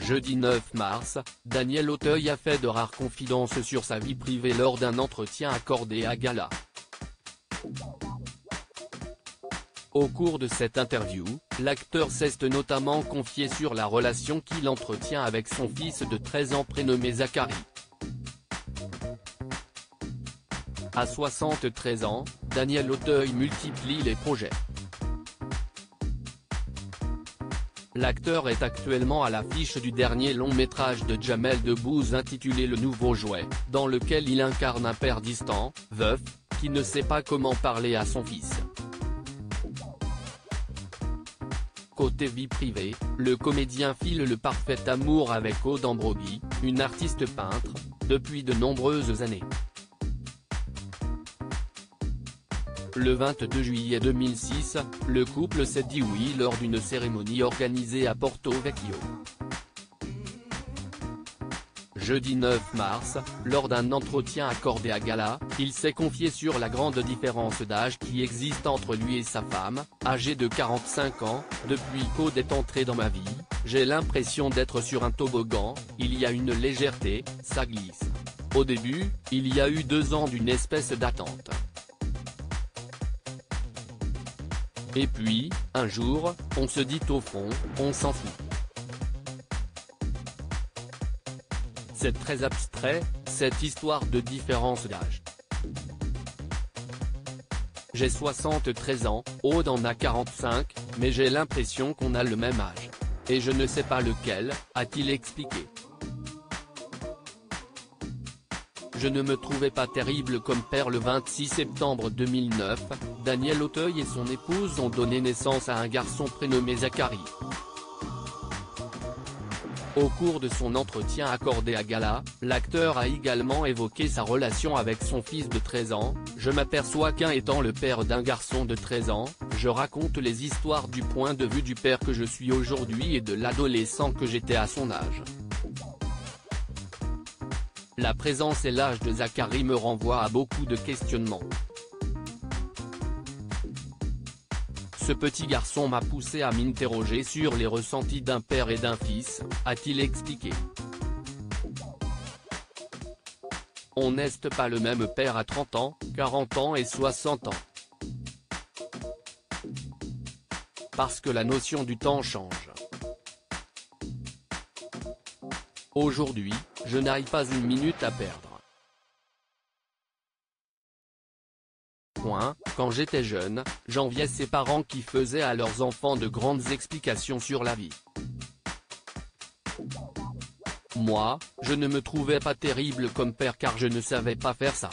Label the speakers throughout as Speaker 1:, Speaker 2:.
Speaker 1: Jeudi 9 mars, Daniel Auteuil a fait de rares confidences sur sa vie privée lors d'un entretien accordé à Gala. Au cours de cette interview, l'acteur s'est notamment confié sur la relation qu'il entretient avec son fils de 13 ans prénommé Zachary. À 73 ans, Daniel Auteuil multiplie les projets. L'acteur est actuellement à l'affiche du dernier long-métrage de Jamel Debbouze intitulé Le Nouveau Jouet, dans lequel il incarne un père distant, veuf, qui ne sait pas comment parler à son fils. Côté vie privée, le comédien file le parfait amour avec Aude Ambroghi, une artiste peintre, depuis de nombreuses années. Le 22 juillet 2006, le couple s'est dit oui lors d'une cérémonie organisée à Porto Vecchio. Jeudi 9 mars, lors d'un entretien accordé à Gala, il s'est confié sur la grande différence d'âge qui existe entre lui et sa femme, âgée de 45 ans. Depuis qu'Aude est entrée dans ma vie, j'ai l'impression d'être sur un toboggan, il y a une légèreté, ça glisse. Au début, il y a eu 2 ans d'une espèce d'attente. Et puis, un jour, on se dit au fond, on s'en fout. C'est très abstrait, cette histoire de différence d'âge. J'ai 73 ans, Aude en a 45, mais j'ai l'impression qu'on a le même âge. Et je ne sais pas lequel, a-t-il expliqué. Je ne me trouvais pas terrible comme père. Le 26 septembre 2009, Daniel Auteuil et son épouse ont donné naissance à un garçon prénommé Zachary. Au cours de son entretien accordé à Gala, l'acteur a également évoqué sa relation avec son fils de 13 ans. Je m'aperçois qu'un étant le père d'un garçon de 13 ans, je raconte les histoires du point de vue du père que je suis aujourd'hui et de l'adolescent que j'étais à son âge. La présence et l'âge de Zachary me renvoient à beaucoup de questionnements. Ce petit garçon m'a poussé à m'interroger sur les ressentis d'un père et d'un fils, a-t-il expliqué. On n'est pas le même père à 30 ans, 40 ans et 60 ans. Parce que la notion du temps change. Aujourd'hui, je n'ai pas une minute à perdre. Quand j'étais jeune, j'enviais ses parents qui faisaient à leurs enfants de grandes explications sur la vie. Moi, je ne me trouvais pas terrible comme père car je ne savais pas faire ça.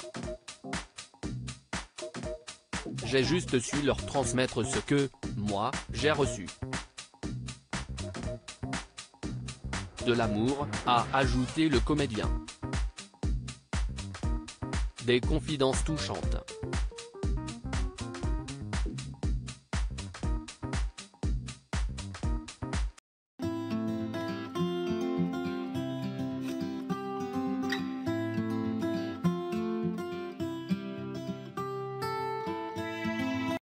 Speaker 1: J'ai juste su leur transmettre ce que, moi, j'ai reçu. De l'amour, a ajouté le comédien. Des confidences touchantes.